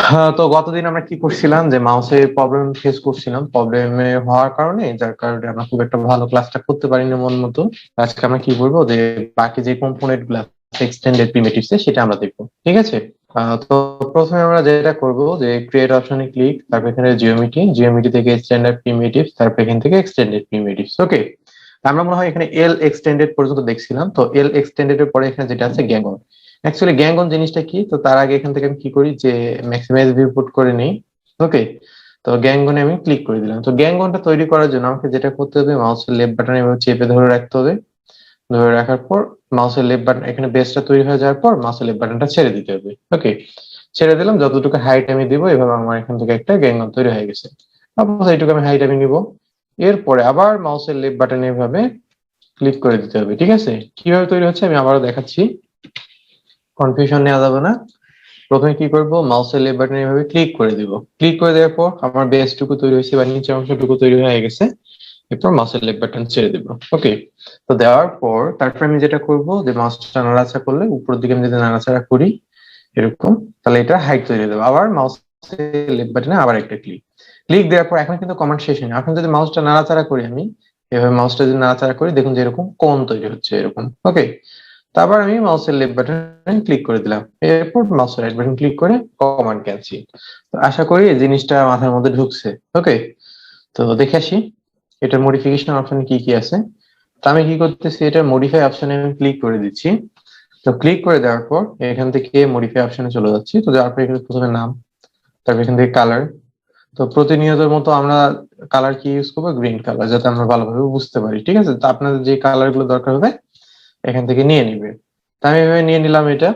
হ্যাঁ, তো গতদিন আমরা কি করছিলাম যে মাউসে প্রবলেম ফেস করছিলাম, প্রবলেমে হওয়ার কারণে যার কারণে আমরা খুব একটা ভালো ক্লাসটা করতে পারিনি মন মতো। আজকে আমরা কি করবো যে বাকি যে কম্পোনেন্ট গুলো এক্সটেন্ডেড প্রিমিটিভস সেটা আমরা দেখবো, ঠিক আছে? তো প্রথমে আমরা যেটা করব যে ক্রিয়েট অপশনে ক্লিক, তারপর এখানে জিওমেট্রি, জিওমেট্রি থেকে স্ট্যান্ডার্ড প্রিমিটিভস, তারপর এখান থেকে এক্সটেন্ডেড প্রিমিটিভস। ওকে, আমরা মনে হয় এখানে এল এক্সটেন্ডেড পর্যন্ত দেখছিলাম। তো এল এক্সটেন্ডেড এর পরে এখানে যেটা আছে গ্যাঙ্গন। অ্যাকচুয়ালি গ্যাঙ্গন জিনিসটা কি, তো তার আগে এখান থেকে আমি কি করি যে ম্যাক্সিমাইজ ভিউ পুট করে নিই। ওকে, তো গ্যাঙ্গনে আমি ক্লিক করে দিলাম। তো গ্যাঙ্গনটা তৈরি করার জন্য আমাকে যেটা করতে হবে, মাউসের লেফট বাটন এভাবে চেপে ধরে রাখতে হবে। ধরে রাখার পর মাউসের লেফট বাটন, এখানে বেসটা তৈরি হয়ে যাওয়ার পর মাউসের লেফট বাটনটা ছেড়ে দিতে হবে। ওকে, ছেড়ে দিলাম। যতটুকু হাইট আমি দিব, এভাবে আমার এখান থেকে একটা গ্যাঙ্গন তৈরি হয়ে গেছে। তারপর এইটুকু আমি হাইট আমি নিব। এরপরে আবার মাউসের লেফট বাটনে এভাবে ক্লিক করে দিতে হবে, ঠিক আছে? কিভাবে তৈরি হচ্ছে আমি আবারও দেখাচ্ছি, কনফিউশন নেওয়া যাবে না। প্রথমে কি করব, মাউসের লেফট বাটনে এভাবে ক্লিক করে দিব। ক্লিক করে দেওয়ার পর আমার বেসটুকু তৈরি হয়েছে বা নিচের অংশটুকু তৈরি হয়ে গেছে। এরপর মাউসের লেফট বাটন ছেড়ে দিব। ওকে, তো দেওয়ার পর তারপর আমি যেটা করব যে মাউসটা নাড়াচাড়া করলে উপরের দিকে আমি যদি নাড়াচাড়া করি এরকম, তাহলে এটা হাইট তৈরি দেবো। আবার মাউসের লেফট বাটনে আবার একটা ক্লিক, ক্লিক দেওয়ার পর এখন কিন্তু কমান্ড শেষ হয়নি। এখন যদি মাউসটা নাড়াচাড়া করি, আমি এভাবে মাউসটা যদি নাড়াচাড়া করি, দেখুন যে এরকম কোণ তৈরি হচ্ছে এরকম। ওকে, তারপর আমি মাউসের লেফট বাটন ক্লিক করে দিলাম। এরপর মাউসের রাইট বাটন ক্লিক করে কমান্ড ক্যান্সেল। তো আশা করি এই জিনিসটা মাথার মধ্যে ঢুকছে। ওকে, তো দেখে আসি এটার মডিফিকেশন অপশনে কি কি আছে। তো আমি কি করতেছি, এটা মডিফাই অপশনে আমি ক্লিক করে দিচ্ছি। তো ক্লিক করে দেওয়ার পর এখান থেকে মডিফাই অপশনে চলে যাচ্ছি। তো যাওয়ার পর এখানে প্রথমে নাম, তারপর এখান থেকে কালার। তো প্রতিনিয়তের মতো আমরা কালার কি ইউজ করবো, গ্রিন কালার, যাতে আমরা ভালোভাবে বুঝতে পারি, ঠিক আছে? তো আপনাদের যে কালার গুলো দরকার হবে এখান থেকে নিয়ে নিবে। তা আমি এভাবে নিয়ে নিলাম এটা।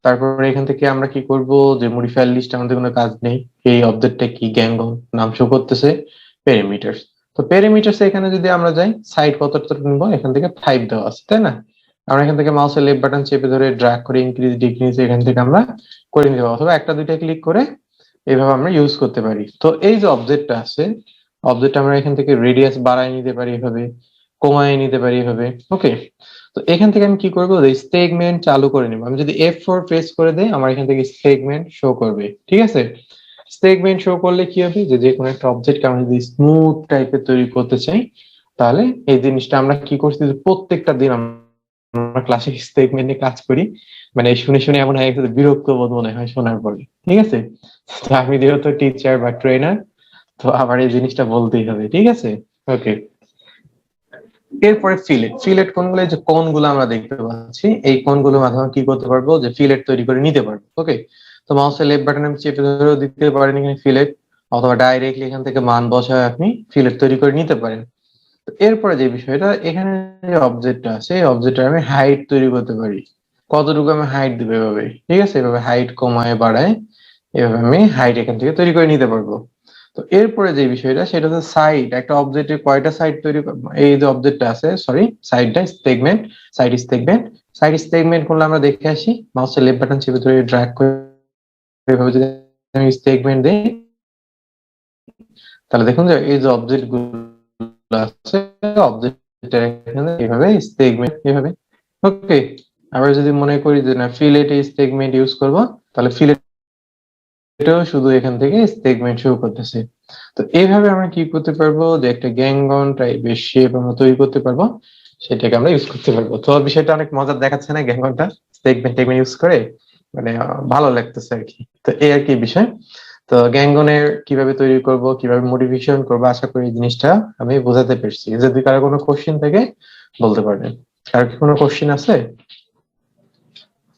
তারপর এখান থেকে আমরা কি করব, যে মডিফায়ার লিস্ট আমাদের কোনো কাজ নেই। এই অবজেক্টটা কি, গ্যাঙ্গন নাম শো করতেছে, পেরিমিটার। তো পেরিমিটার এখানে যদি আমরা যাই, সাইড কতটা নিব, এখান থেকে 5 দেওয়া আছে, তাই না? আমরা এখান থেকে মাউসের লেফট বাটন চেপে ধরে ড্র্যাগ করে ইনক্রিজ ডিক্রিজ এখান থেকে আমরা করে নিতে পারবো, অথবা একটা দুইটা ক্লিক করে এইভাবে আমরা ইউজ করতে পারি। তো এই যে অবজেক্টটা আছে, অবজেক্ট আমরা এখান থেকে রেডিয়াস বাড়ায় নিতে পারি এভাবে, কমায় নিতে পারি এভাবে। ওকে, তো এখান থেকে আমি কি করবো, সেগমেন্ট চালু করে নিবো। আমি যদি F4 প্রেস করে দেই, আমার এখান থেকে সেগমেন্ট শো করবে, ঠিক আছে? সেগমেন্ট শো করলে কি হবে, যে যে কোনো একটা অবজেক্ট আমরা যদি স্মুথ টাইপের তৈরি করতে চাই, তাহলে এই জিনিসটা আমরা কি করছি, যে প্রত্যেকটা দিন আমরা ক্লাসে সেগমেন্ট নিয়ে কাজ করি। মানে শুনে শুনে এমন হয়ে গেছে যে বিরক্ত বোধ মনে হয় শোনার পরে, ঠিক আছে? তো আমি যেহেতু টিচার বা ট্রেনার, তো আমার এই জিনিসটা বলতেই হবে, ঠিক আছে? ওকে, এরপরে ফিলেট। ফিলেট কোনগুলো, এই যে কোনগুলো আমরা দেখতে পাচ্ছি, এই কোনগুলোর মাধ্যমে কি করতে পারবো, যে ফিলেট তৈরি করে নিতে পারবো। ওকে, তো মাউসের লেফট বাটন আমি চেপে ধরে দিতে পারেন এখানে ফিলেট, অথবা ডাইরেক্টলি এখান থেকে মান বসায় আপনি ফিলেট তৈরি করে নিতে পারেন। তো এরপরে যে বিষয়টা, এখানে যে অবজেক্টটা আছে, এই অবজেক্টে আমি হাইট তৈরি করতে পারি। কতটুকু আমি হাইট দিব, এভাবে, ঠিক আছে? এভাবে হাইট কমায় বাড়ায় এভাবে আমি হাইট এখান থেকে তৈরি করে নিতে পারবো। তো এরপরে যে বিষয়টা, সেটা হচ্ছে সাইড। একটা অবজেক্টের কয়টা সাইড তৈরি এই যে অবজেক্টটা আছে, সরি, সাইডটা segment, side segment. Side segment করলে আমরা দেখে আসি, মাউসের লেফট বাটন চেপে ধরে ড্র্যাগ করে এভাবে যদি আমি সেগমেন্ট দেই, তাহলে দেখুন যে এই যে অবজেক্ট গুলো আছে, অবজেক্ট এখানে এইভাবে সেগমেন্ট এভাবে। ওকে, আবার যদি মনে করি যে না ফিলেট এই সেগমেন্ট ইউজ করবো, তাহলে ফিলেট এটাও শুধু এখান থেকে সেগমেন্ট শো করতেছে। তো এইভাবে আমরা কি করতে পারবো, যে একটা গ্যাংগন টাইপের শেপ আমরা তৈরি করতে পারবো, সেটাকে আমরা ইউজ করতে পারবো। তো বিষয়টা অনেক মজার দেখাচ্ছে না, গ্যাংগনটা সেগমেন্ট টেগমেন্ট ইউজ করে, মানে ভালো লাগতেছে আর কি। তো এই আর কি বিষয়। তো গ্যাংগনের কিভাবে তৈরি করব, কিভাবে মডিফিকেশন করবো, আশা করি এই জিনিসটা আমি বোঝাতে পেরেছি। যদি কারো কোনো কোশ্চেন থাকে বলতে পারবেন। আর কি কোনো কোশ্চেন আছে?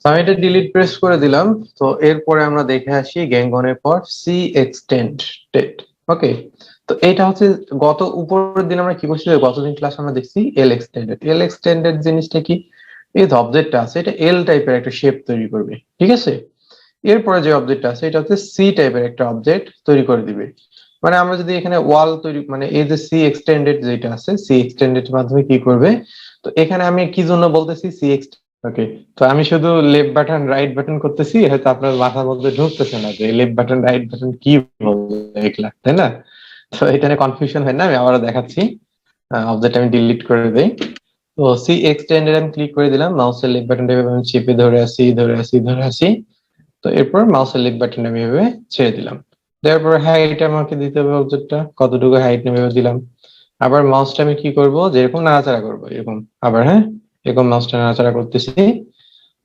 তো আমি এটা ডিলিট প্রেস করে দিলাম। তো এরপরে আমরা দেখে আসি গ্যাঙ্গনের পর সি এক্সটেন্ডেড। ওকে, তো এটা হচ্ছে গত উপরের দিন আমরা কি করছি, গতদিন ক্লাস আমরা দেখছি এল এক্সটেন্ডেড। এল এক্সটেন্ডেড জিনিসটা কি, এই যে অবজেক্টটা আছে এটা এল টাইপের একটা শেপ তৈরি করবে, ঠিক আছে? এরপরে যে অবজেক্টটা আছে এটা হচ্ছে সি টাইপের একটা অবজেক্ট তৈরি করে দিবে। মানে আমরা যদি এখানে ওয়াল তৈরি, মানে এই যে সি এক্সটেন্ডেড যেটা আছে, সি এক্সটেন্ডেড এর মাধ্যমে কি করবে, তো এখানে আমি কি জন্য বলতেছি সি। ওকে, তো আমি শুধু লেফট বাটন রাইট বাটন করতেছি, হয়তো আপনার মাথার মধ্যে ঢুকতেছে না যে লেফট বাটন রাইট বাটন কি বলবো এগুলা, তাই না? তো এটা নিয়ে কনফিউশন হয় না, আমি আবারও দেখাচ্ছি। অবজেক্ট আমি ডিলিট করে দেই। তো সি এক্সটেন্ডেড আমি ক্লিক করে দিলাম, মাউসের লেফট বাটনটা আমি চেপে ধরে আসি ধরে আসি ধরে আসি। তো এরপর মাউসের লেফট বাটন আমি এভাবে ছেড়ে দিলাম। তারপর হাইট আমাকে দিতে হবে অবজেক্টটা, কতটুকু হাইট নেবে দিলাম। আবার মাউসটা আমি কি করব, যেরকম নাড়াচাড়া করবো এরকম, আবার হ্যাঁ এরকম মাউসটা নাড়াচাড়া করতেছি।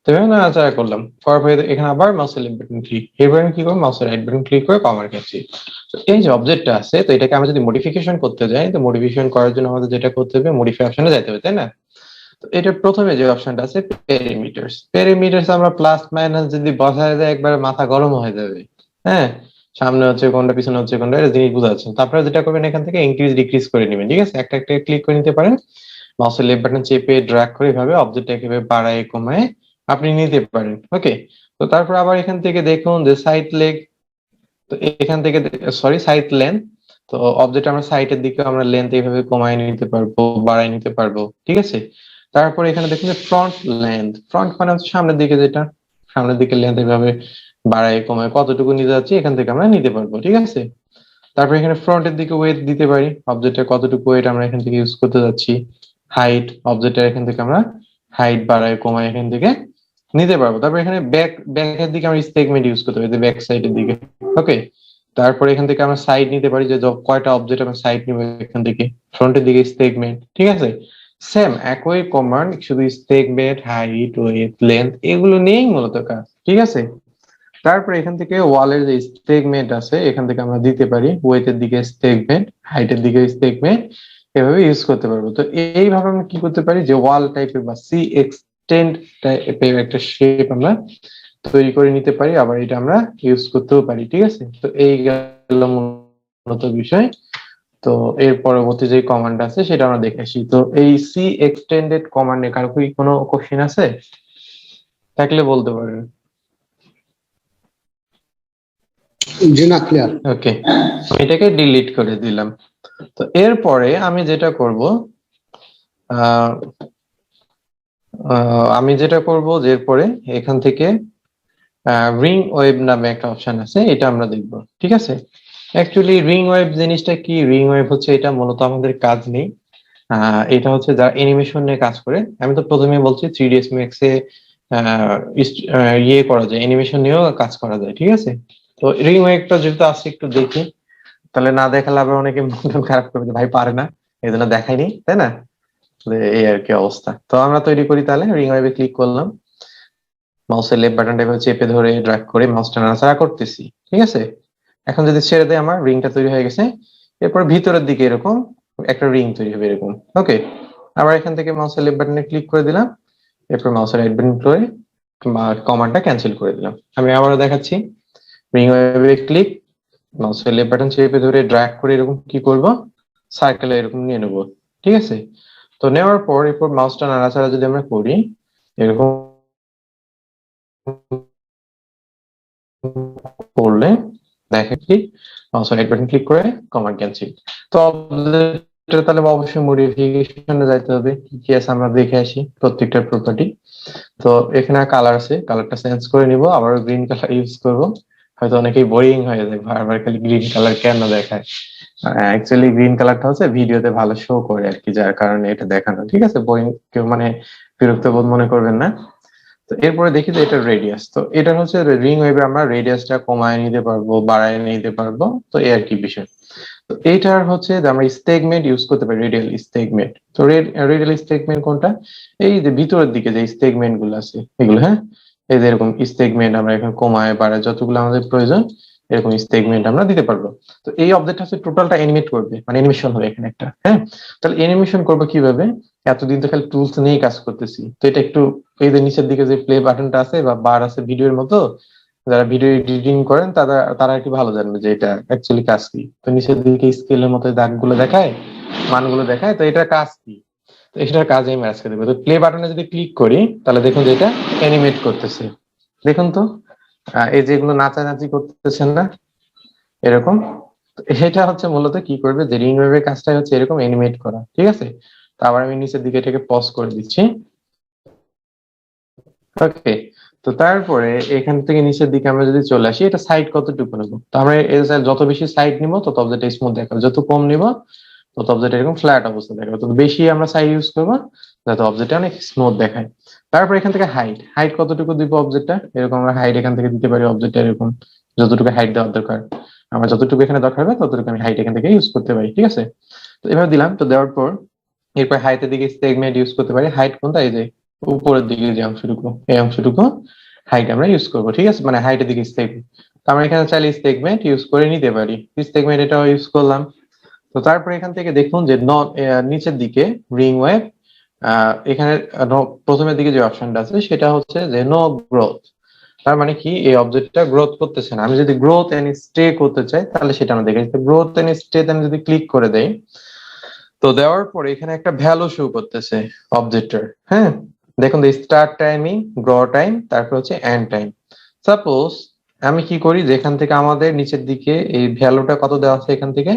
তবে নাড়াচাড়া করলাম, করার পরে এখানে আবার মাউসের লেফট বাটন ক্লিক, এরপর আমি কি করবো মাউসের রাইট বাটন ক্লিক করে কমার ক্যাপচি। এই যে অবজেক্টটা আছে, তো এটাকে আমরা যদি মডিফিকেশন করতে যাই, তো মডিফিকেশন করার জন্য আমাদের যেটা করতে হবে মডিফাই অপশনে যাইতে হবে, তাই না? তো এটা প্রথমে যে অপশনটা আছে পেরিমিটারস, পেরিমিটারস আমরা প্লাস মাইনাস যদি বসায় দেয় একবার মাথা গরম হয়ে যাবে। হ্যাঁ, সামনে হচ্ছে কোনটা পিছনে হচ্ছে কোনটা, এটা জিনিস বোঝা যাচ্ছে। তারপরে যেটা করবেন এখান থেকে ইনক্রিজ ডিক্রিজ করে নেবেন, ঠিক আছে? একটা একটা ক্লিক করে নিতে পারেন, মাউসের লেফট বাটন চেপে ড্র্যাগ করে এভাবে অবজেক্টটাকে এভাবে বাড়ায় কমায় আপনি নিতে পারেন। ওকে, তো তারপর আবার এখান থেকে দেখুন যে সাইড লেগ, তো এখান থেকে সরি সাইড লেন্থ, তো অবজেক্ট আমরা সাইডের দিকে আমরা লেন্থ এইভাবে কমায় নিতে পারবো, বাড়ায় নিতে পারবো, ঠিক আছে? তারপর এখানে দেখুন যে ফ্রন্ট লেন্থ, ফ্রন্ট মানে হচ্ছে সামনের দিকে, যেটা সামনের দিকে লেন্থ এইভাবে বাড়ায় কমায় কতটুকু নিতে যাচ্ছি এখান থেকে আমরা নিতে পারবো, ঠিক আছে? তারপর এখানে ফ্রন্টের দিকে ওয়েট দিতে পারি, অবজেক্টের কতটুকু ওয়েট আমরা এখান থেকে ইউজ করতে যাচ্ছি। হাইট, অবজেক্টের এখান থেকে আমরা হাইট বাড়ায় কমায় এখান থেকে নিতে পারবো। তারপর এখানে ব্যাকের দিকে আমরা সেগমেন্ট ইউজ করতে পারি, ব্যাক সাইডের দিকে। ওকে, তারপর এখান থেকে আমরা সাইড নিতে পারি, যে কয়টা অবজেক্ট আমরা সাইড নিব এখান থেকে, ফ্রন্টের দিকে সেগমেন্ট, ঠিক আছে? সেম একই কমান্ড, শুধু সেগমেন্ট, হাইট, ওয়েট, লেন্থ এগুলো নিয়েই মূলত কাজ, ঠিক আছে? তারপর এখান থেকে ওয়ালের যে সেগমেন্ট আছে এখান থেকে আমরা দিতে পারি, ওয়েটের দিকে সেগমেন্ট, হাইটের দিকে সেগমেন্ট, এভাবে ইউজ করতে পারবো। তো এইভাবে আমরা কি করতে পারি, যে ওয়াল টাইপের বা সি এক্সটেন্ড টাইপের একটা শেপ আমরা তৈরি করে নিতে পারি, আবার এটা আমরা ইউজ করতেও পারি, ঠিক আছে? তো এই গেল মূলত বিষয়। তো এর পরবর্তী যে কমান্ড আছে সেটা আমরা দেখে আসি। তো এই সি এক্সটেন্ডেড কমান্ডে কারো কি কোনো কোশ্চেন আছে? থাকলে বলতে পারেন। জি না, ক্লিয়ার। ওকে, এটাকে ডিলিট করে দিলাম। তো এরপরে আমি যেটা করব, আমি যেটা করব যে এরপরে এখান থেকে রিং ওয়েব নামে একটা অপশন আছে, এটা আমরা দেখব, ঠিক আছে? অ্যাকচুয়ালি রিং ওয়েব জিনিসটা কি, রিং ওয়েব হচ্ছে এটা মূলত আমাদের কাজ নেই, এটা হচ্ছে যারা অ্যানিমেশন নিয়ে কাজ করে। আমি তো প্রথমে বলছি 3ds Max এ ইয়ে করা যায়, অ্যানিমেশন নিয়েও কাজ করা যায়, ঠিক আছে? তো রিং ওয়েবটা যেহেতু আছে একটু দেখি, তাহলে না দেখালে আবার অনেকে মন খারাপ করবে যে ভাই পারে না, এই জন্য দেখাইনি, তাই না? এই আর কি অবস্থা। তো আমরা তৈরি করি, তাহলে রিং ওয়েবে ক্লিক করলাম, মাউসের লেফট বাটনটা এভাবে চেপে ধরে ড্র্যাগ করে মাউসটা নাড়াচাড়া করতেছি, ঠিক আছে? এখন যদি ছেড়ে দেয় আমার রিংটা তৈরি হয়ে গেছে। এরপর ভিতরের দিকে এরকম একটা রিং তৈরি হবে এরকম। ওকে, আবার এখান থেকে মাউসের লেফট বাটনে ক্লিক করে দিলাম, এরপর মাউসের রাইট বাটন করে কমান্ডটা ক্যান্সেল করে দিলাম। আমি আবারও দেখাচ্ছি, রিং ওয়েবে ক্লিক, মাউসের লেফট বাটন চেপে ধরে ড্র্যাগ করে এরকম কি করব, সার্কেলে এরকম নিয়ে নেবো, ঠিক আছে? তো নেওয়ার পর এরপর মাউসটা নাড়াচাড়া যদি আমরা করি এরকম করলে দেখেন কি মাউস রাইট বাটন ক্লিক করে কমান্ড ক্যান্সেল। তো অবজেক্টের তাহলে অবশ্যই মডিফিকেশনে যাইতে হবে, কি কি আছে আমরা দেখে আসি প্রত্যেকটার প্রপার্টি। তো এখানে কালার আছে, কালারটা চেঞ্জ করে নিব, আবার গ্রিন কালার ইউজ করব। হয়তো অনেকেই বোরিং হয়ে যায়, বারবার খালি গ্রিন কালার কেন দেখায়। অ্যাকচুয়ালি গ্রিন কালারটা হচ্ছে ভিডিওতে ভালো শো করে আর কি, যার কারণে এটা দেখানো, ঠিক আছে? বোরিং কেউ মানে বিরক্ত বোধ মনে করবেন না। তো এরপরে দেখি যে এটা রেডিয়াস, তো এটা হচ্ছে রিং ওয়েবে আমরা রেডিয়াসটা কমায় নিতে পারবো, বাড়ায় নিতে পারবো, তো এই আর কি বিষয়। তো এইটার হচ্ছে যে আমরা স্টেগমেন্ট ইউজ করতে পারি, রেডিয়াল স্টেগমেন্ট। তো রেডিয়াল স্টেগমেন্ট কোনটা, এই যে ভিতরের দিকে যে স্টেগমেন্ট গুলো আছে এগুলো, হ্যাঁ এই যে এরকম স্টেগমেন্ট আমরা এখানে কমায় বাড়ায় যতগুলো আমাদের প্রয়োজন এরকম স্টেগমেন্ট আমরা দিতে পারবো। তো এই অবজেক্ট হচ্ছে টোটালটা অ্যানিমেট করবে, মানে অ্যানিমেশন হবে এখানে একটা, হ্যাঁ? তাহলে অ্যানিমেশন করবো কিভাবে, এতদিন তো খালি টুলস নিয়েই কাজ করতেছি, তো এটা একটু এই যে নিচের দিকে যে প্লে বাটনটা আছে বা বার আছে ভিডিওর মতো, যারা ভিডিও এডিটিং করেন তারা তারা আর কি ভালো জানবে যে এটা অ্যাকচুয়ালি কাজ কি। তো নিচের দিকে স্কেলের মতো দাগগুলো দেখায়, মানগুলো দেখায়, তো এটা কাজ কি, তো এটার কাজে আমি আজকে দেবো। তো প্লে বাটনে যদি ক্লিক করি তাহলে দেখুন যে এটা অ্যানিমেট করতেছে, দেখুন তো এই যেগুলো নাচানাচি করতেছেন না এরকম, তো এটা হচ্ছে মূলত কি করবে, যে রিং ওয়েভের কাজটাই হচ্ছে এরকম অ্যানিমেট করা, ঠিক আছে? তো আবার আমি নিচের দিকে এটাকে পজ করে দিচ্ছি। ওকে, তো তারপরে এখান থেকে নিচের দিকে আমরা যদি চলে আসি, এটা সাইড কতটুকু নেবো, তো আমরা যত বেশি সাইড নিব তত অবজেক্ট স্মুথ দেখাবে, যত কম নিব তত অবজেক্ট এরকম ফ্ল্যাট অবস্থা দেখাবে। তো বেশি আমরা সাইড ইউজ করবো যাতে অবজেক্টটা অনেক স্মুথ দেখায়। তারপর এখান থেকে হাইট কতটুকু দিব অবজেক্টটা, এরকম আমরা হাইট এখান থেকে দিতে পারি অবজেক্টটা এরকম, যতটুকু হাইট দেওয়ার দরকার আমার যতটুকু এখানে দরকার হবে ততটুকু আমি হাইট এখান থেকে ইউজ করতে পারি, ঠিক আছে। তো এভাবে দিলাম, তো দেওয়ার পর এরপর হাইটের দিকে সেগমেন্ট ইউজ করতে পারি। হাইট কোনটা, এই যে উপরের দিকে যে অংশটুকু, এই অংশটুকু হাইট আমরা ইউজ করবো, ঠিক আছে, মানে হাইটের দিকে সেগমেন্ট। তো আমরা এখানে চাইলে সেগমেন্ট ইউজ করে নিতে পারি, সেগমেন্ট এটাও ইউজ করলাম। তো তারপর এখান থেকে দেখুন যে নিচের দিকে রিং ওয়েভ, এখানে প্রথমের দিকে যে অপশনটা আছে সেটা হচ্ছে যে নো গ্রোথ। তার মানে কি, এই অবজেক্টটা গ্রোথ করতেছে না। আমি যদি গ্রোথ এন্ড স্টে করতে চাই তাহলে সেটা আমরা দেখেছি, গ্রোথ এন্ড স্টে আমি যদি ক্লিক করে দেই, তো দেওয়ার পরে এখানে একটা ভ্যালু শো করতেছে অবজেক্টের। হ্যাঁ, দেখুন স্টার্ট টাইমিং, গ্রো টাইম, তারপর হচ্ছে এন্ড টাইম। সাপোজ আমি কি করি, যেখান থেকে আমাদের নিচের দিকে এই ভ্যালুটা কত দেওয়া আছে, এখান থেকে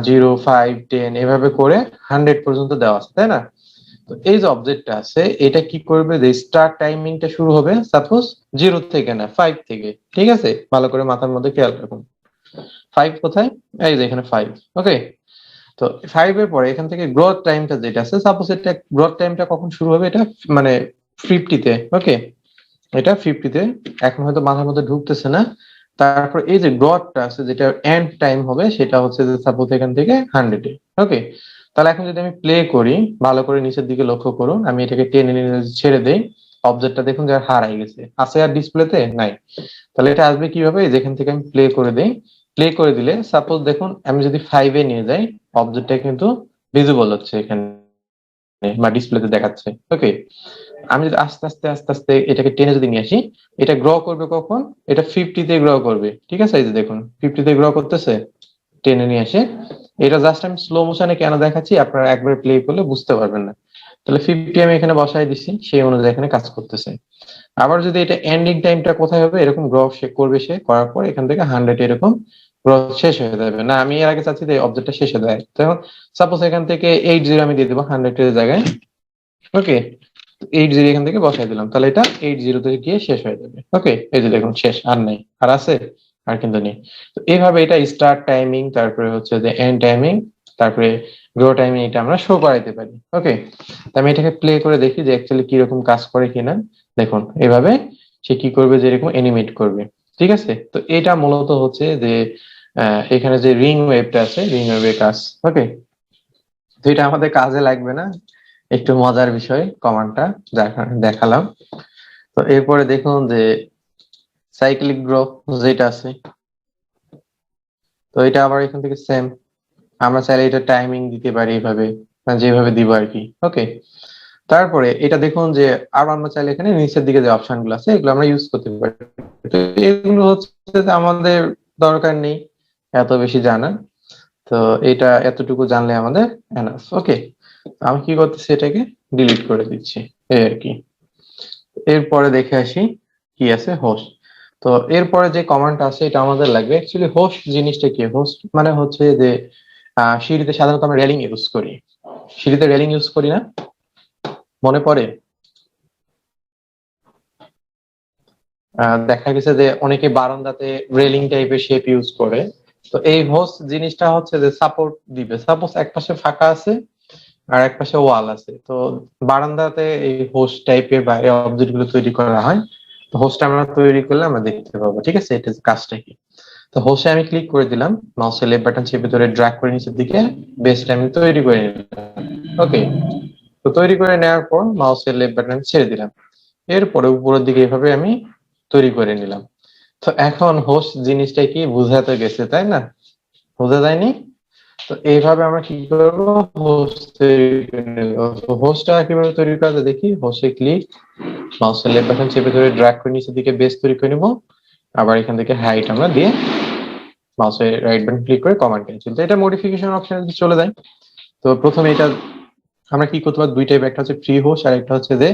0, 5, 10 এভাবে করে 100 পর্যন্ত দেওয়া আছে, তাই না। তো এই যে অবজেক্টটা আছে এটা কি করবে, যে স্টার্ট টাইমিংটা শুরু হবে সাপোজ 0 থেকে না 5 থেকে, ঠিক আছে, ভালো করে মাথার মধ্যে খেয়াল রাখুন। 5 কোথায়, এই যে এখানে 5, ওকে। তো 5 এর পরে এখান থেকে গ্রোথ টাইমটা যেটা আছে, সাপোজ এটা গ্রোথ টাইমটা কখন শুরু হবে, এটা মানে 50 তে, ওকে, এটা 50 তে। এখন হয়তো মাথার মধ্যে ঢুকতেছে না। তারপর এই যে গ্রোথটা আছে যেটা এন্ড টাইম হবে সেটা হচ্ছে যে সাপোজ এখান থেকে 100 এ, ওকে। তাহলে এখন যদি আমি প্লে করি, ভালো করে নিচের দিকে লক্ষ্য করুন, আমি এটাকে টেনে নিয়ে ছেড়ে দেই, অবজেক্টটা দেখুন যে হারাই গেছে, আছে আর ডিসপ্লেতে নাই। তাহলে এটা আসবে কিভাবে, যেখান থেকে আমি প্লে করে দেই, প্লে করে দিলে সাপোজ দেখুন আমি যদি 5 এ নিয়ে যাই, অবজেক্টটা কিন্তু ভিজিবল হচ্ছে এখানে বা ডিসপ্লেতে দেখাচ্ছে, ওকে। আমি যদি আস্তে আস্তে আস্তে আস্তে এটাকে টেনে যদি নিয়ে আসি, এটা গ্রো করবে কখন, এটা 50 তে গ্রো করবে, ঠিক আছে, এই যে দেখুন 50 তে গ্রো করতেছে, টেনে নিয়ে আসে। এটা জাস্ট আমি স্লো মোশনে কেন দেখাচ্ছি, আপনারা একবার প্লে করলে বুঝতে পারবেন না। তাহলে 50 আমি এখানে বসাই দিছি, সেই অনুযায়ী এখানে কাজ করতেছে। আবার যদি এটা এন্ডিং টাইমটা কোথায় হবে, এরকম গ্রো সে করবে, সে করার পর এখান থেকে 100 এরকম গ্রো শেষ হয়ে যাবে না। আমি এর আগে চাচ্ছি যে অবজেক্টটা শেষ হয়ে যায়, তখন সাপোজ এখান থেকে 80 আমি দিয়ে দেবো 100 এর জায়গায়, ওকে। 80 এখান থেকে বসাই দিলাম, তাহলে এটা 80 তে গিয়ে শেষ হয়ে যাবে, ওকে। এই যে দেখুন শেষ, আর নেই, আর আছে, আর কিন্তু নেই। তো এইভাবে এটা স্টার্ট টাইমিং, তারপরে হচ্ছে যে এন্ড টাইমিং, তারপরে গ্রো টাইমিং, এটা আমরা শো করাইতে পারি, ওকে। আমি এটাকে প্লে করে দেখি যে অ্যাকচুয়ালি কিরকম কাজ করে কিনা। দেখুন এভাবে সে কি করবে, যে এরকম এনিমেট করবে, ঠিক আছে। তো এটা মূলত হচ্ছে যে এখানে যে রিং ওয়েভটা আছে, রিং ওয়েভের কাজ, ওকে। তো এটা আমাদের কাজে লাগবে না, একটু মজার বিষয় কমান্ডটা, যার কারণে দেখালাম। তো এরপরে দেখুন যে সাইক্লিক গ্রোথ যেটা আছে, তো এটা আবার এখান থেকে সেম, আমরা চাইলে এটা টাইমিং দিতে পারি এইভাবে, মানে যেভাবে দিব আর কি, ওকে। তারপরে এটা দেখুন যে আরো আমরা চাইলে এখানে নিচের দিকে যে অপশন গুলো আছে এগুলো আমরা ইউজ করতে পারি। তো এগুলো হচ্ছে যে আমাদের দরকার নেই এত বেশি জানা, তো এটা এতটুকু জানলে আমাদের এনাফ, ওকে। আমি কি করতেছি, এটাকে ডিলিট করে দিচ্ছি, এই আর কি। এরপরে দেখে আসি কি আছে, হোস্ট। তো এরপরে যে কমান্ডটা আছে এটা আমাদের লাগবে। অ্যাকচুয়ালি হোস্ট জিনিসটা কি, হোস্ট মানে হচ্ছে যে সিঁড়িতে সাধারণত আমরা রেলিং ইউজ করি, সিঁড়িতে রেলিং ইউজ করি না, মনে পড়ে। দেখা গেছে যে অনেকে বারান্দাতে রেলিং টাইপের শেপ ইউজ করে। তো এই হোস্ট জিনিসটা হচ্ছে যে সাপোর্ট দিবে, সাপোজ এক পাশে ফাঁকা আছে আর এক পাশে ওয়াল আছে, তো বারান্দাতে এই হোস্ট টাইপের বাইরে অবজেক্ট গুলো তৈরি করা হয়। তো হোস্ট আমরা তৈরি করলে আমরা দেখতে পাবো, ঠিক আছে, এটা কাজটা কি। তো হোস্টে আমি ক্লিক করে দিলাম, মাউসের লেফট বাটন চেপে ধরে ড্র্যাগ করে নিচের দিকে বেসটা আমি তৈরি করে নিলাম, ওকে। তো তৈরি করে নেওয়ার পর মাউসের লেফট বাটন ছেড়ে দিলাম, এরপরে উপরের দিকে এভাবে আমি তৈরি করে নিলাম। তো এখন হোস্ট জিনিসটা কি বুঝাতে গেছে, তাই না, বোঝা যায়নি। তো এইভাবে আমরা কি করবো, হোস্ট তৈরি করে নেব। তো হোস্টটা কিভাবে তৈরি করা যায় দেখি, হোস্টে ক্লিক, মাউসের লেফট বাটন চেপে ধরে ড্র্যাগ করে নিচের দিকে বেস তৈরি করে নিব। আবার এখান থেকে হাইট আমরা দিয়ে মাউসের রাইট বাটন ক্লিক করে কমান্ড ক্যান্সেল, তো এটা মডিফিকেশন অপশনে চলে যায়। তো প্রথমে এটা আমরা কি করতে পারি, দুই টাইপ, একটা হচ্ছে ফ্রি হোস্ট আর একটা হচ্ছে যে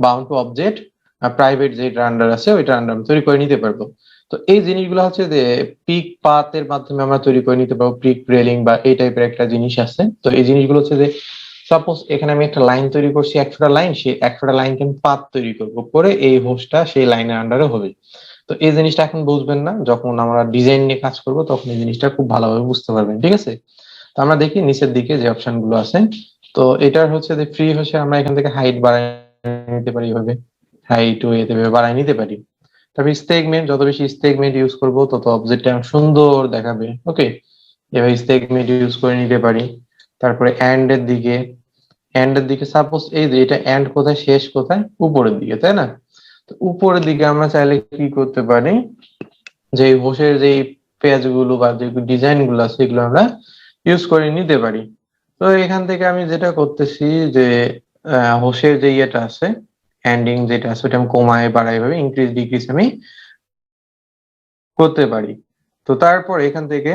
বাউন্ড টু অবজেক্ট প্রাইভেট যেটা আন্ডার আছে ওইটা আন্ডার আমরা তৈরি করে নিতে পারবো। তো এই জিনিসগুলো হচ্ছে যে পিক পাথের মাধ্যমে আমরা তৈরি করে নিতে পারবো, পিক রেলিং বা এই টাইপের একটা জিনিস আছে। তো এই জিনিসগুলো হচ্ছে যে সাপোজ এখানে আমি একটা লাইন তৈরি করছি, 100টা লাইন, সেই 100টা লাইনকে আমি পাথ তৈরি করবো, করে এই হোস্টটা সেই লাইনের আন্ডারে হবে। তো এই জিনিসটা এখন বুঝবেন না, যখন আমরা ডিজাইন নিয়ে কাজ করবো তখন এই জিনিসটা খুব ভালোভাবে বুঝতে পারবেন, ঠিক আছে। তো আমরা দেখি নিচের দিকে যে অপশন গুলো আছে, তো এটার হচ্ছে যে ফ্রি হচ্ছে আমরা এখান থেকে হাইট বাড়ায় নিতে পারি, এইভাবে হাইট ওয়েট এভাবে বাড়ায় নিতে পারি। তারপর স্টেগমেন্ট, যত বেশি স্টেগমেন্ট ইউজ করবো তত অবজেক্টটা সুন্দর দেখাবে। ওকে, এভাবে স্টেগমেন্ট ইউজ করে নিতে পারি। তারপরে এন্ড এর দিকে সাপোজ এই যে এটা এন্ড কোথায়, শেষ কোথায়, উপরের দিকে, তাই না? তো উপরের দিকে আমরা চাইলে কি করতে পারি, যে হোসের যে পেজ গুলো বা যে ডিজাইন গুলো আছে এগুলো আমরা ইউজ করে নিতে পারি। তো এখান থেকে আমি যেটা করতেছি যে হোসের যে ইয়েটা আছে, এন্ডিং যেটা আছে ওটা আমি কমায় বাড়াই ভাবে ইনক্রিজ ডিক্রিজ আমি করতে পারি। তো তারপর এখান থেকে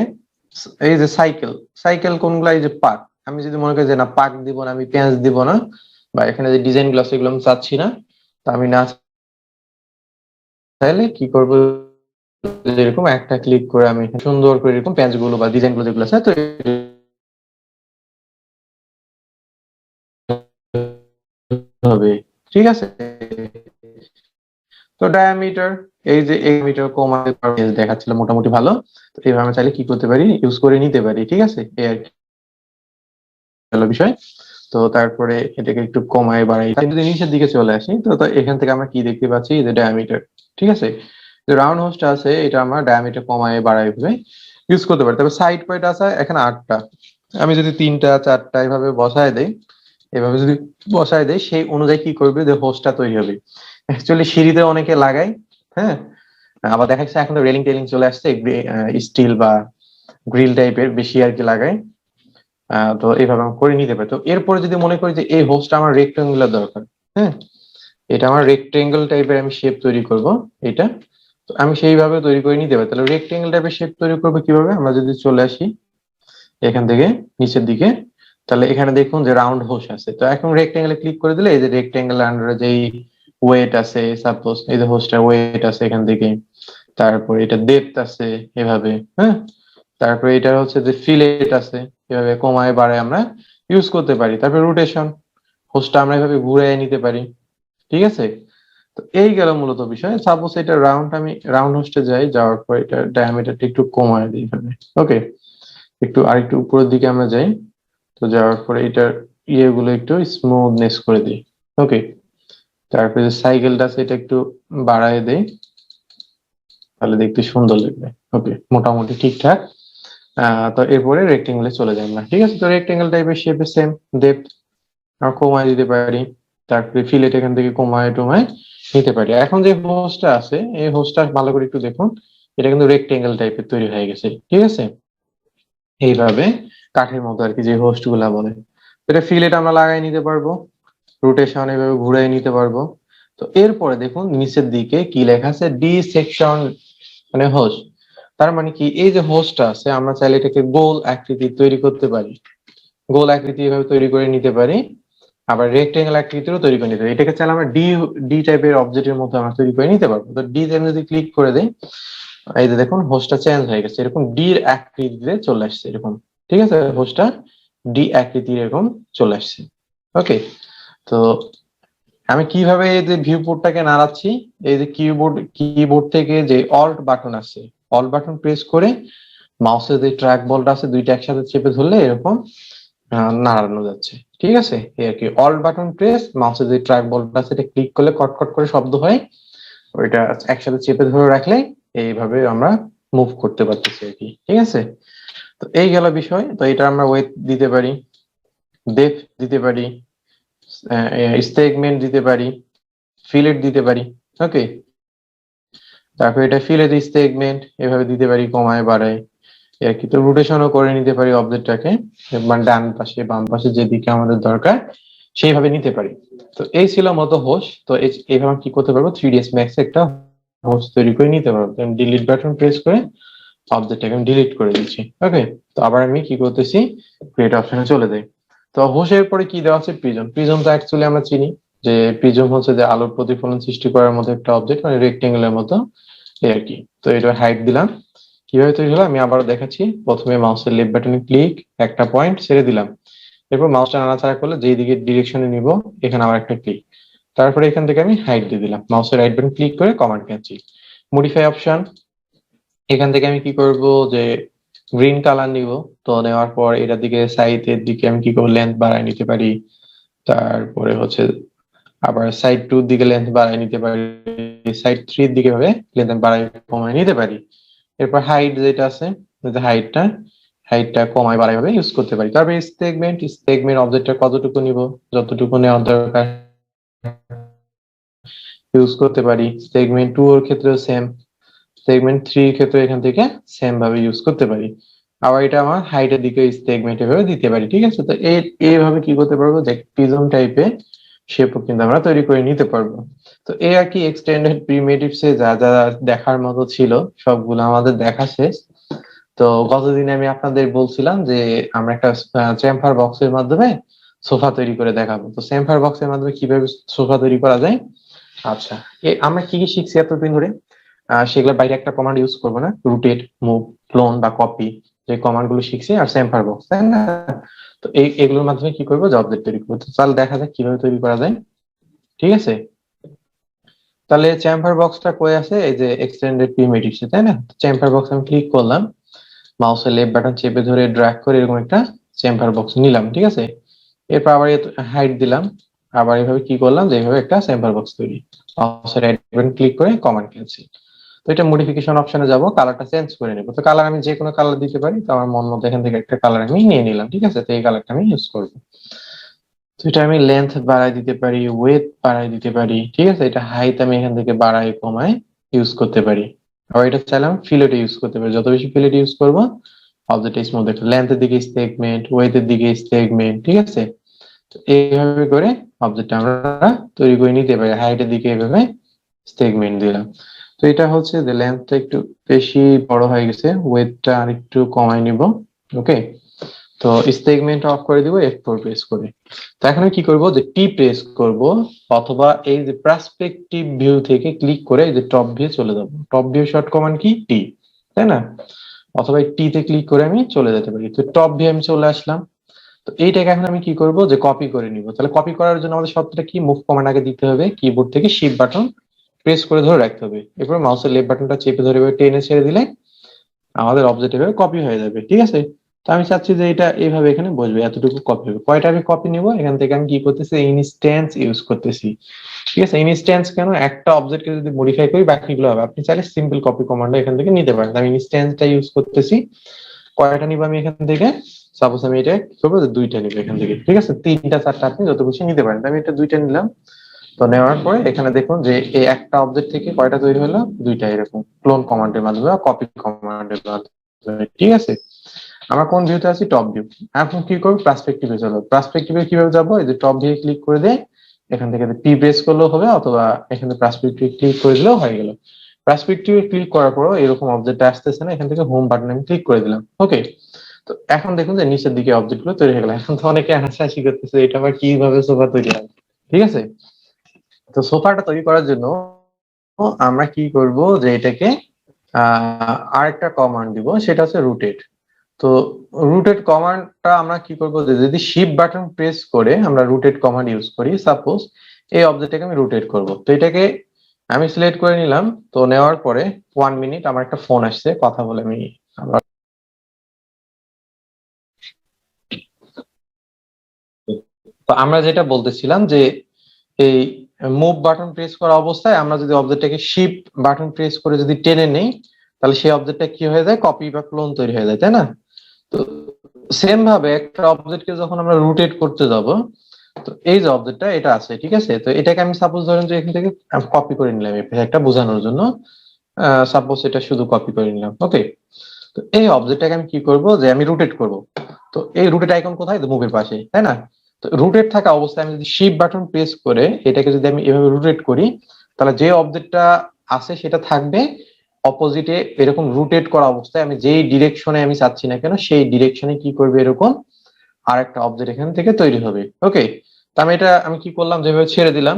এই যে সাইকেল, সাইকেল কোনগুলা, এই যে পাক, আমি যদি মনে করি যে না পাক দিব না, আমি পেঁয়াজ দিব না, বা এখানে যে ডিজাইন গুলো আছে এগুলো আমি চাচ্ছি না, তো আমি না চাইলে কি করবো, এরকম একটা ক্লিক করে আমি এখানে সুন্দর করে এরকম পেঁয়াজ গুলো বা ডিজাইন গুলো যেগুলো আছে তো হবে। ঠিক আছে, তো ডায়ামিটার, এই যে এই মিটার কমাতে দেখাচ্ছিল মোটামুটি ভালো। তো এইভাবে আমি চাইলে কি করতে পারি, ইউজ করে নিতে পারি। ঠিক আছে, এই আর কি হলো বিষয়। তো তারপরে এটাকে একটু কমায় বাড়াই, আমি যদি নিচের দিকে চলে আসি তো তো এখান থেকে আমরা কি দেখতে পাচ্ছি, যে ডায়ামিটার। ঠিক আছে, যে রাউন্ড হোসটা আছে এটা আমরা ডায়ামিটার কমায় বাড়াই ভাবে ইউজ করতে পারি। তবে সাইড পয়েন্ট আছে এখানে 8টা, আমি যদি 3টা 4টা এভাবে বসায় দেই, এভাবে যদি বসায় দেই সেই অনুযায়ী কি করবে, যে হোসটা তৈরি হবে। অ্যাকচুয়ালি সিঁড়িতে অনেকে লাগায়, হ্যাঁ, আবার দেখা যাচ্ছে এখন তো রেলিং টেলিং চলে আসছে, স্টিল বা গ্রিল টাইপের বেশি আর কি লাগায়। তো এইভাবে আমি করে নিতে পারি। তো এরপরে যদি মনে করি যে এই হোস্টটা আমার রেক্টেঙ্গুলার দরকার, হ্যাঁ, এটা আমার রেক্টেঙ্গেল টাইপের আমি শেপ তৈরি করব, এটা তো আমি সেইভাবে তৈরি করে নিতে পারি। তাহলে রেক্টেঙ্গেল টাইপের শেপ তৈরি করবো কিভাবে, আমরা যদি চলে আসি এখান থেকে নিচের দিকে, তাহলে এখানে দেখুন যে রাউন্ড হোস আছে। তো এখন রেক্টেঙ্গেলে ক্লিক করে দিলে এই যে রেক্টেঙ্গেল আন্ডারে যেই ওয়েট আছে, সাপোজ এই যে হোস্টার ওয়েট আছে এখান থেকে, তারপরে এটা ডেপথ আছে এভাবে, হ্যাঁ, তারপরে এটা হচ্ছে যে ফিলেট আছে, এভাবে কমায় বাড়ায় আমরা ইউজ করতে পারি। তারপরে রোটেশন, হোস্টটা আমরা এভাবে ঘুরে নিতে পারি। ঠিক আছে, তো এই গেল মূলত বিষয়। সাপোজ এটা রাউন্ড, আমি রাউন্ড হোস্টে যাই, যাওয়ার পর এটা ডায়ামিটারটা একটু কমায় দিই এখানে। ওকে, একটু আরেকটু উপরের দিকে আমরা যাই, তো যাওয়ার পরে এটার ইয়েগুলো একটু স্মুথনেস করে দিই। ওকে, তারপরে যে সাইকেলটা আছে এটা একটু বাড়ায় দেই, তাহলে দেখতে সুন্দর লাগবে। ওকে, মোটামুটি ঠিকঠাক। তো এরপরে রেক্টেঙ্গেলে চলে যাই আমরা। ঠিক আছে, তো রেক্টেঙ্গেল টাইপের শেপে সেম ডেপথ আমরা কমায় দিতে পারি, তারপরে ফিলেট এখান থেকে কমায় টমায় নিতে পারি। এখন যে হোস্টটা আছে এই হোস্টটা ভালো করে একটু দেখুন, এটা কিন্তু রেক্টেঙ্গেল টাইপের তৈরি হয়ে গেছে। ঠিক আছে, এইভাবে কাঠের মতো আর কি যে হোস্ট গুলা বলে, এটা ফিলেট আমরা লাগাই নিতে পারবো, রোটেশন এভাবে ঘুরাই নিতে পারবো। তো এরপরে দেখুন নিচের দিকে কি লেখা আছে, ডি সেকশন মানে হোস্ট। তার মানে কি, এই যে হোস্টটা আছে আমরা চাইলে এটাকে গোল আকৃতি তৈরি করতে পারি, গোল আকৃতি এভাবে তৈরি করে নিতে পারি, আবার রেক্টেঙ্গেল আকৃতিরও তৈরি করে নিতে পারি। এটাকে চাইলে আমরা ডি ডি টাইপের অবজেক্টের মতো আমরা তৈরি করে নিতে পারবো। তো ডি তে আমি যদি ক্লিক করে দেই, এই যে দেখুন হোস্টটা চেঞ্জ হয়ে গেছে, এরকম ডি এর আকৃতিতে চলে আসছে এরকম। ঠিক আছে, হোস্টটা ডি আকৃতির এরকম চলে আসছে। ওকে, তো আমি কিভাবে এই যে ভিউ পোর্টটাকে নাড়াচ্ছি, এই যে কিবোর্ড থেকে যে অল্ট বাটন আছে, অল্ট বাটন প্রেস করে মাউসের যে ট্র্যাক বলটা আছে দুইটা একসাথে চেপে ধরলে এরকম নাড়ানো যাচ্ছে। ঠিক আছে, এই আর কি, অল্ট বাটন প্রেস, মাউসের যে ট্র্যাক বলটা আছে এটা ক্লিক করলে কটকট করে শব্দ হয়, ওইটা একসাথে চেপে ধরে রাখলে এইভাবে আমরা মুভ করতে পারতেছি আর কি। ঠিক আছে, তো এই গেল বিষয়। তো এটা আমরা ওয়েট দিতে পারি, ডেপথ দিতে পারি, সেগমেন্ট দিতে পারি, ফিলেট দিতে পারি। ওকে, তারপর এটা ফিলেট সেগমেন্ট এভাবে দিতে পারি কমায় বাড়ায় আর কি। তো রোটেশনও করে নিতে পারি অবজেক্টটাকে, মানে ডান পাশে বাম পাশে যেদিকে আমাদের দরকার সেইভাবে নিতে পারি। তো এই ছিল মতো হোস। তো এইভাবে কি করতে পারবো, 3ds Max এ একটা হোস তৈরি করে নিতে পারবো। ডিলিট বাটন প্রেস করে অবজেক্টটাকে আমি ডিলিট করে দিচ্ছি। ওকে, তো আবার আমি কি করতেছি, ক্রিয়েট অপশনে চলে যাই। তো হোসের পরে কি দেওয়া আছে, প্রিজম। প্রিজম তো অ্যাকচুয়ালি আমরা চিনি যে প্রিজম হচ্ছে যে আলোর প্রতিফলন সৃষ্টি করার মতো একটা অবজেক্ট, মানে রেক্টেঙ্গেলের মতো এই আর কি। তো এটা হাইট দিলাম, কিভাবে তৈরি হলো আমি আবারও দেখাচ্ছি। প্রথমে মাউসের লেফট বাটনে ক্লিক, একটা পয়েন্ট ছেড়ে দিলাম, এরপর মাউসটা নাড়াচাড়া করলে যেই দিকে ডিরেকশনে নিব এখানে আবার একটা ক্লিক, তারপরে এখান থেকে আমি হাইট দিয়ে দিলাম, মাউসের রাইট বাটন ক্লিক করে কমান্ড ক্যান্সেল, মডিফাই অপশন। এখান থেকে আমি কি করব, যে গ্রিন কালার নিব। তো নেওয়ার পর এটার দিকে সাইডের দিকে আমি কি করবো, লেন্থ বাড়ায় নিতে পারি। তারপরে হচ্ছে আবার সাইড 2 দিকে লেন্থ বাড়ায় নিতে পারি, সাইড 3 এর দিকে ভাবে লেন্থ বাড়ায় কমায় নিতে পারি। এরপর হাইট যেটা আছে, হাইটটা হাইটটা কমায় বাড়ায় ভাবে ইউজ করতে পারি। তারপরে স্টেগমেন্ট অবজেক্টটা কতটুকু নিব, যতটুকু নেওয়ার দরকার ইউজ করতে পারি। সেগমেন্ট 2 এর ক্ষেত্রেও সেম, সেগমেন্ট 3 এর ক্ষেত্রে এখান থেকে সেম ভাবে ইউজ করতে পারি। আবার এটা আমার হাইটের দিকে সেগমেন্ট এভাবে দিতে পারি, ঠিক আছে। তো এইভাবে কি করতে পারবো, যে প্রিজম টাইপের শেপও কিন্তু আমরা তৈরি করে নিতে পারবো। তো এই আর কি এক্সটেন্ডেড প্রিমিটিভস এ যা যা দেখার মতো ছিল সবগুলো আমাদের দেখা শেষ। তো গতদিন আমি আপনাদের বলছিলাম যে আমরা একটা চেম্বার বক্সের মাধ্যমে সোফা তৈরি করে দেখাবো। তো চেম্বার বক্সের মাধ্যমে কিভাবে সোফা তৈরি করা যায়। আচ্ছা, আমরা কি কি শিখছি এতদিন ধরে, সেগুলোর বাইরে একটা কমান্ড ইউজ করবো না, রুটেট, মুভ, ক্লোন বা কপি, যে কমান্ড গুলো শিখছি, আর চেম্বার বক্স, তাই না। তো এগুলোর মাধ্যমে কি করবো, যে অবজেক্ট তৈরি করবো। তো তাহলে দেখা যাক কিভাবে তৈরি করা যায়, ঠিক আছে। তাহলে চেম্বার বক্সটা কই আছে, এই যে এক্সটেন্ডেড প্রিমিটিভস, তাই না। চেম্বার বক্স আমি ক্লিক করলাম, মাউসের লেফট বাটন চেপে ধরে ড্র্যাগ করে এরকম একটা চেম্বার বক্স নিলাম, ঠিক আছে। এরপর আবার হাইট দিলাম, আবার এইভাবে কি করলাম, যে এইভাবে একটা চেম্বার বক্স তৈরি। মাউসের রাইট বাটন ক্লিক করে কমান্ড ক্যান্সেল। তো এটা মডিফিকেশন অপশনে যাব, কালারটা চেঞ্জ করে নেব। তো কালার আমি যে কোনো কালার দিতে পারি, তো আমার মন মতো এখান থেকে একটা কালার আমি নিয়ে নিলাম, ঠিক আছে। তো এই কালারটা আমি ইউজ করবো। তো এটা আমি লেন্থ বাড়াই দিতে পারি, ওয়েট বাড়াই দিতে পারি, ঠিক আছে। এটা হাইট আমি এখান থেকে বাড়াই কমাই ইউজ করতে পারি। আবার এটা চাইলাম ফিলেট ইউজ করতে পারি, যত বেশি ফিলেট ইউজ করবো অবজেক্ট স্মুথ একটা, লেন্থের দিকে সেগমেন্ট, ওয়েটের দিকে সেগমেন্ট, ঠিক আছে। তো এইভাবে করে অবজেক্ট আমরা তৈরি করে নিতে পারি। হাইটের দিকে এইভাবে সেগমেন্ট দিলাম। তো এটা হচ্ছে যে লেন্থটা একটু বেশি বড় হয়ে গেছে, ওয়েটটা আর একটু কমাই নিব। ওকে, তো সেগমেন্ট অফ করে দিব F4 প্রেস করে। তো এখন আমি কি করব, যে টি প্রেস করব, অথবা এই যে পার্সপেক্টিভ ভিউ থেকে ক্লিক করে এই যে টপ ভিউ চলে যাব। টপ ভিউ শর্ট কমান্ড কি, টি, তাই না। অথবা টি তে ক্লিক করে আমি চলে যেতে পারি। তো টপ ভিউ আমি চলে আসলাম। তো এইটাকে এখন আমি কি করব, যে কপি করে নিব। তাহলে কপি করার জন্য আমাদের সবটা কি, মুভ কমান্ড আগে দিতে হবে, কিবোর্ড থেকে শিফট বাটন প্রেস করে ধরে রাখতে হবে। এরপর মাউসের লেফট বাটনটা চেপে ধরে টেনে ছেড়ে দিলে আমাদের অবজেক্ট এভাবে কপি হয়ে যাবে, ঠিক আছে। তো আমি চাচ্ছি যে এটা এইভাবে এখানে বসবে, এতটুকু কপি হবে। কয়টা আমি কপি নিব, এখান থেকে আমি কি করতেছি, ইনস্ট্যান্স ইউজ করতেছি, ঠিক আছে। ইনস্ট্যান্স কেন, একটা অবজেক্টকে যদি মডিফাই করি বাকিগুলো হবে। আপনি চাইলে সিম্পল কপি কমান্ড এখান থেকে নিতে পারেন। আমি ইনস্ট্যান্সটা ইউজ করতেছি। কয়টা নিব আমি এখান থেকে, সাপোজ আমি এটা কি করবো, যে দুইটা নিব এখান থেকে, ঠিক আছে। তিনটা চারটা আপনি যত খুশি নিতে পারেন। তো আমি এটা দুইটা নিলাম। তো নেওয়ার পরে এখানে দেখুন যে এই একটা অবজেক্ট থেকে কয়টা তৈরি হলো, দুইটা, এরকম ক্লোন কমান্ডের মাধ্যমে বা কপি কমান্ডের মাধ্যমে, ঠিক আছে। আমরা কোন ভিউতে আছি, টপ ভিউ। এখন কি করবো, পার্সপেক্টিভে চলো। পার্সপেক্টিভে কিভাবে যাবো, এই যে টপ ভিউ ক্লিক করে দিয়ে এখান থেকে পি প্রেস করলেও হবে, অথবা এখানে পার্সপেক্টিভ ক্লিক করে দিলেও হয়ে গেল। পার্সপেক্টিভে ক্লিক করার পরও এরকম অবজেক্ট আসতেছে না, এখান থেকে হোম বাটন আমি ক্লিক করে দিলাম। ওকে, তো এখন দেখুন যে নিচের দিকে অবজেক্ট গুলো তৈরি হয়ে গেল। এখন তো অনেকে হাসাহাসি করতেছে, এটা আবার কিভাবে সোফা তৈরি হয়, ঠিক আছে। তো সোফাটা তৈরি করার জন্য আমরা কি করব, যে এটাকে আরেকটা কমান্ড দিব, সেটা হচ্ছে রুটেট। তো রুটেট কমান্ডটা আমরা কি করব, যে যদি শিফট বাটন প্রেস করে আমরা রুটেট কমান্ড ইউজ করি, সাপোজ এই অবজেক্টটাকে আমি রুটেট করব। তো এটাকে আমি সিলেক্ট করে নিলাম। তো নেওয়ার পরে 1 মিনিট, আমার একটা ফোন আসছে, কথা বলে আমি আবার। তো আমরা যেটা বলতেছিলাম, যে এই মুভ বাটন প্রেস করা অবস্থায় আমরা যদি অবজেক্টটাকে শিফট বাটন প্রেস করে যদি টেনে নেই, তাহলে সেই অবজেক্টটা কি হয়ে যায়, কপি বা ক্লোন তৈরি হয়ে যায়, তাই না। তো সেম ভাবে একটা অবজেক্টকে যখন আমরা রোটেট করতে যাব, তো এই যে অবজেক্টটা এটা আছে, ঠিক আছে। তো এটাকে আমি সাপোজ ধরেন যে এখান থেকে কপি করে নিলাম একটা বোঝানোর জন্য, সাপোজ এটা শুধু কপি করে নিলাম। ওকে, তো এই অবজেক্টটাকে আমি কি করব, যে আমি রোটেট করব। তো এই রুটেট আইকন কোথায়, মুভের পাশে, তাই না। তো রুটেট থাকা অবস্থায় আমি যদি শিফট বাটন প্রেস করে এটাকে যদি আমি এভাবে রোটেট করি, তাহলে যে অবজেক্টটা আছে সেটা থাকবে অপোজিটে, এরকম রোটেট করা অবস্থায় আমি যেই ডিরেকশনে আমি চাচ্ছি না কেন সেই ডিরেকশনে কি করবে, এরকম আর একটা অবজেক্ট এখান থেকে তৈরি হবে। ওকে, তো আমি কি করলাম, যেভাবে ছেড়ে দিলাম।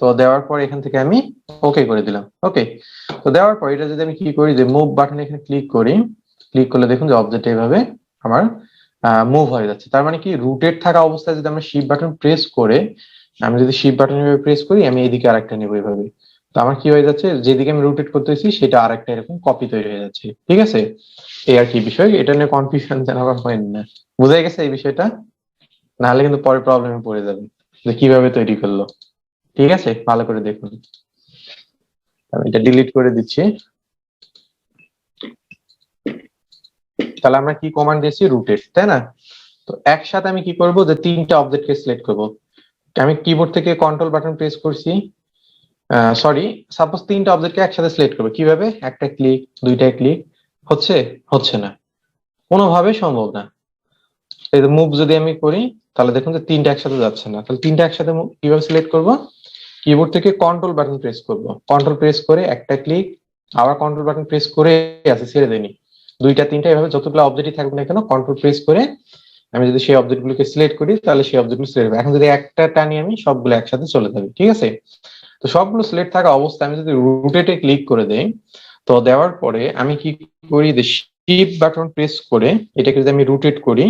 তো দেওয়ার পর এখান থেকে আমি ওকে করে দিলাম। ওকে, তো দেওয়ার পর এটা যদি আমি কি করি, যে মুভ বাটনে এখানে ক্লিক করি, ক্লিক করলে দেখুন যে অবজেক্ট এইভাবে আমার মুভ হয়ে যাচ্ছে। তার মানে কি, রুটেড থাকা অবস্থায় যদি আমরা শিফট বাটন প্রেস করে, আমি যদি শিফট বাটন এভাবে প্রেস করি, আমি এইদিকে আরেকটা নেবো এইভাবে। তো আমার কি হয়ে যাচ্ছে, যেদিকে আমি রোটেট করতেছি সেটা আরেকটা এরকম কপি তৈরি হয়ে যাচ্ছে, ঠিক আছে। এই আর কি বিষয়, এটা নিয়ে কনফিউশন যেন আবার হয় না। বুঝা গেছে এই বিষয়টা? নাহলে কিন্তু পরে প্রবলেমে পড়ে যাবেন যে কিভাবে তৈরি করলো। ঠিক আছে, ভালো করে দেখুন। আমি এটা ডিলিট করে দিচ্ছি। তাহলে আমরা কি কমান্ড দিয়েছি, রুটেড, তাই না? তো একসাথে আমি কি করব, যে তিনটা অবজেক্টকে সিলেক্ট করব। আমি কিবোর্ড থেকে কন্ট্রোল বাটন প্রেস করছি, সরি, সাপোজ তিনটা অবজেক্টকে একসাথে সিলেক্ট করবো, কিভাবে? একটা ক্লিক, দুইটা ক্লিক, হচ্ছে? হচ্ছে না, কোনোভাবে সম্ভব না। এই মুভ যদি আমি করি, তাহলে দেখুন যে তিনটা একসাথে যাচ্ছে না। তাহলে তিনটা একসাথে কিভাবে সিলেক্ট করব? কিবোর্ড থেকে কন্ট্রোল বাটন প্রেস করব, কন্ট্রোল প্রেস করে একটা ক্লিক, আবার কন্ট্রোল বাটন প্রেস করে আছে, ছেড়ে দেয়নি, দুইটা তিনটা এভাবে যতগুলো অবজেক্টই থাকবে না কেন কন্ট্রোল প্রেস করে আমি যদি সেই অবজেক্ট গুলোকে সিলেক্ট করি, তাহলে সেই অবজেক্ট গুলো সিলেক্ট হবে। এখন যদি একটা টানি আমি, সবগুলো একসাথে চলে যাবে, ঠিক আছে। তো সবগুলো সিলেক্ট থাকা অবস্থায় আমি যদি রুটেটে ক্লিক করে দেই, তো দেওয়ার পরে আমি কি করি, যে শিফট বাটন প্রেস করে এটাকে যদি আমি রুটেট করি,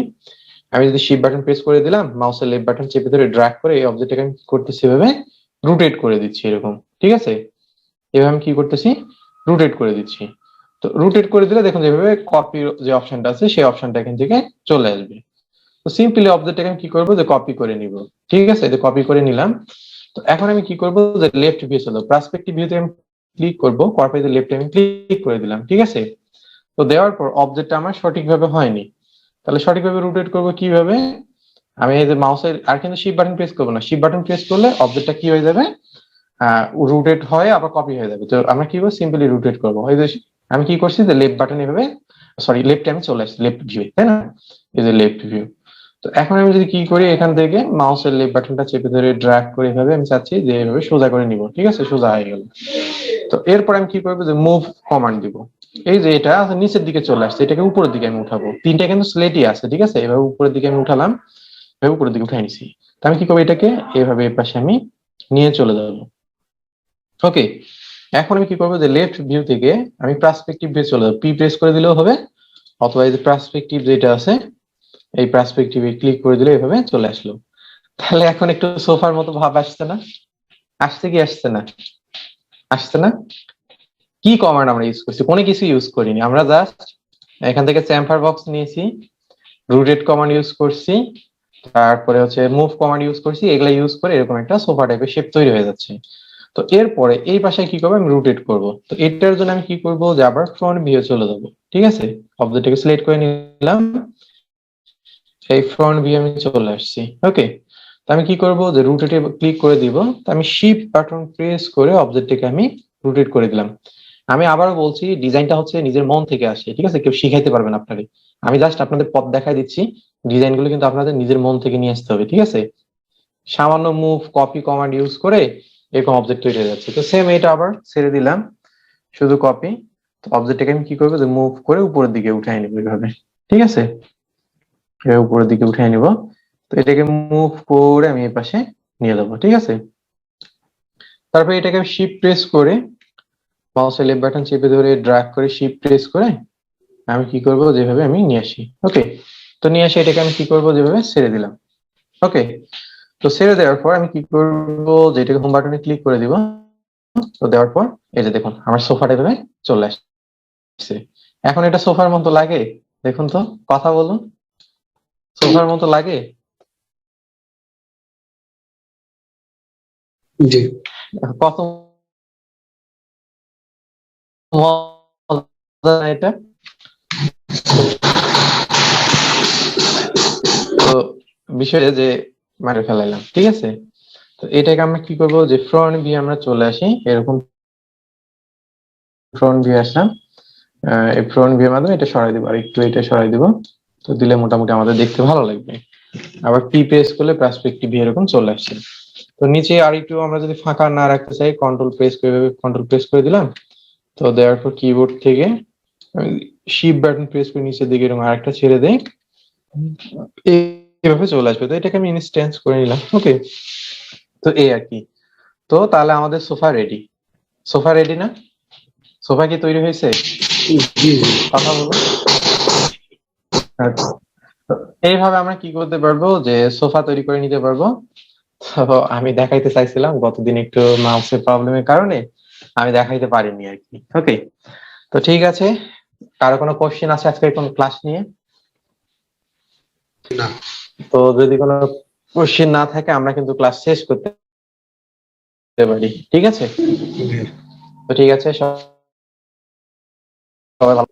আমি যদি শিফট বাটন প্রেস করে দিলাম, মাউসের লেফট বাটন চেপে ধরে ড্র্যাগ করে এই অবজেক্টটাকে আমি করতেছি এভাবে রুটেট করে দিচ্ছি এরকম, ঠিক আছে। এভাবে আমি কি করতেছি, রুটেট করে দিচ্ছি। তো রুটেট করে দিলে দেখুন যেভাবে কপির যে অপশনটা আছে সেই অপশনটা এখান থেকে চলে আসবে। তো সিম্পলি অবজেক্টটাকে আমি কি করবো, যে কপি করে নিব, ঠিক আছে, যে কপি করে নিলাম। তো এখন আমি কি করব, যে লেফট ভিউ চলো, পার্সপেক্টিভ ভিউতে আমি ক্লিক করবো, করার পরে লেফটে আমি ক্লিক করে দিলাম, ঠিক আছে। তো দেওয়ার পর অবজেক্টটা আমার সঠিকভাবে হয়নি, তাহলে সঠিকভাবে রোটেট করব কিভাবে? আমি এই যে মাউসের আর কিন্তু শিফট বাটন প্রেস করবো না, শিফট বাটন প্রেস করলে অবজেক্টটা কি হয়ে যাবে, রুটেট হয়ে আবার কপি হয়ে যাবে। তো আমরা কি করবো, সিম্পলি রুটেট করবো। এই যে আমি কি করছি, যে লেফট বাটন এভাবে, সরি লেফটে আমি চলে আসছি, লেফট ভিউ, তাই না? এই যে লেফট ভিউ। তো এখন আমি যদি কি করি, এখান থেকে মাউসের লেফট বাটনটা চেপে ধরে ড্র্যাগ করে এভাবে আমি চাচ্ছি যে এভাবে সোজা করে নিব, ঠিক আছে, সোজা হয়ে গেল। তো এরপর আমি কি করবো, যে মুভ কমান্ড দিব। এই যে এটা নিচের দিকে চলে আসছে, এটাকে উপরের দিকে আমি উঠাবো, তিনটা কিন্তু স্লেটই আছে, ঠিক আছে, এভাবে উপরের দিকে আমি উঠালাম, এভাবে উপরের দিকে উঠাই নিছি। তো আমি কি করবো, এটাকে এভাবে এর পাশে আমি নিয়ে চলে যাবো। ওকে, এখন আমি কি করবো, যে লেফট ভিউ থেকে আমি পার্সপেক্টিভ ভিউ চলে যাবো, পি প্রেস করে দিলেও হবে, অথবা এই যে পার্সপেক্টিভ যেটা আছে এই পার্সপেক্টিভে ক্লিক করে দিলে এভাবে চলে আসলো। তাহলে এখন একটু সোফার মতো ভাব আসছে না? আসছে কি আসছে না? আসছে না? কি কমান্ড আমরা ইউজ করছি? কোনো কিছু ইউজ করিনি, আমরা জাস্ট এখান থেকে চ্যাম্পার বক্স নিয়েছি, রুটেট কমান্ড ইউজ করছি, তারপরে হচ্ছে মুভ কমান্ড ইউজ করছি, এগুলা ইউজ করে এরকম একটা সোফা টাইপের শেপ তৈরি হয়ে যাচ্ছে। তো এরপরে এই পাশে কি করবো, আমি রোটেট করব। তো এটার জন্য আমি কি করব, যে আবার ফ্রন্ট ভিউ চলে যাব, ঠিক আছে, অবজেক্টটাকে সিলেক্ট করে নিলাম, এই ফ্রন্ট ভিউ আমি চলে আসছি। ওকে, তো আমি কি করব, যে রোটেটে ক্লিক করে দিব, তো আমি শিফট বাটন প্রেস করে অবজেক্টটাকে আমি রোটেট করে দিলাম। আমি আবারও বলছি, ডিজাইনটা হচ্ছে নিজের মন থেকে আসে, ঠিক আছে, কেউ শিখাইতে পারবেন আপনাকে। আমি জাস্ট আপনাদের পথ দেখাই দিচ্ছি, ডিজাইন গুলো কিন্তু আপনাদের নিজের মন থেকে নিয়ে আসতে হবে, ঠিক আছে। সামান্য মুভ কপি কমান্ড ইউজ করে এরকম অবজেক্ট তৈরি হয়ে যাচ্ছে। তো সেম এটা আবার ছেড়ে দিলাম, শুধু কপি। তো অবজেক্টটাকে আমি কি করবো, যে মুভ করে উপরের দিকে উঠাই নিবো এইভাবে, ঠিক আছে, উপরের দিকে উঠাই নিব। তো এটাকে মুভ করে আমি এই পাশে নিয়ে যাবো, ঠিক আছে। তারপরে এটাকে আমি শিফট প্রেস করে মাউসের লেফট বাটন চেপে ধরে ড্র্যাগ করে শিফট প্রেস করে আমি কি করবো, যেভাবে আমি নিয়ে আসি। ওকে, তো নিয়ে আসি এটাকে আমি কি করবো, যেভাবে ছেড়ে দিলাম। ওকে, তো ছেড়ে দেওয়ার পর আমি কি করবো, যে এটাকে হোম বাটনে ক্লিক করে দিব। তো দেওয়ার পর এই যে দেখুন আমার সোফাটা এভাবে চলে আসছে। এখন এটা সোফার মতো লাগে? দেখুন তো, কথা বলুন, সোফার মতো লাগে? জি। কত মজা না এটা? তো বিষয়টা যে মারে ফেলাইলাম, ঠিক আছে। তো এটাকে আমরা কি করব, যে ফ্রন্ট ভিউ আমরা চলে আসি, এরকম ফ্রন্ট ভিউ আসলাম। এই ফ্রন্ট ভিউর মাধ্যমে এটা সরাই দিব, আর একটু এটা সরাই দিব। তো দিলে মোটামুটি আমাদের দেখতে ভালো লাগবে। আবার পি প্রেস করলে পার্সপেক্টিভ ভিউ এরকম চলে আসছে। তো নিচে আর একটু আমরা যদি ফাঁকা না রাখতে চাই, কন্ট্রোল প্রেস করে দিলাম। তো দেওয়ার পর কিবোর্ড থেকে শিফট বাটন প্রেস করে নিচের দিকে এরকম আরেকটা ছেড়ে দেই, এইভাবে চলে আসবে। তো এটাকে আমি ইনস্ট্যান্স করে নিলাম। ওকে, তো এই আর কি। তো তাহলে আমাদের সোফা রেডি। সোফা রেডি না? সোফা কি তৈরি হয়েছে? জি জি। কথা বলুন। আচ্ছা, তো এইভাবে আমরা কি করতে পারবো, যে সোফা তৈরি করে নিতে পারবো। তো আমি দেখাইতে চাইছিলাম গতদিন একটু মাউসের প্রবলেমের কারণে আমি দেখাইতে পারিনি আর কি। ওকে, তো ঠিক আছে, কারো কোনো কোশ্চেন আছে আজকে কোন ক্লাস নিয়ে? না। তো যদি কোনো কোশ্চেন না থাকে আমরা কিন্তু ক্লাস শেষ করতে পারি, ঠিক আছে? তো ঠিক আছে, সবাই ভালো।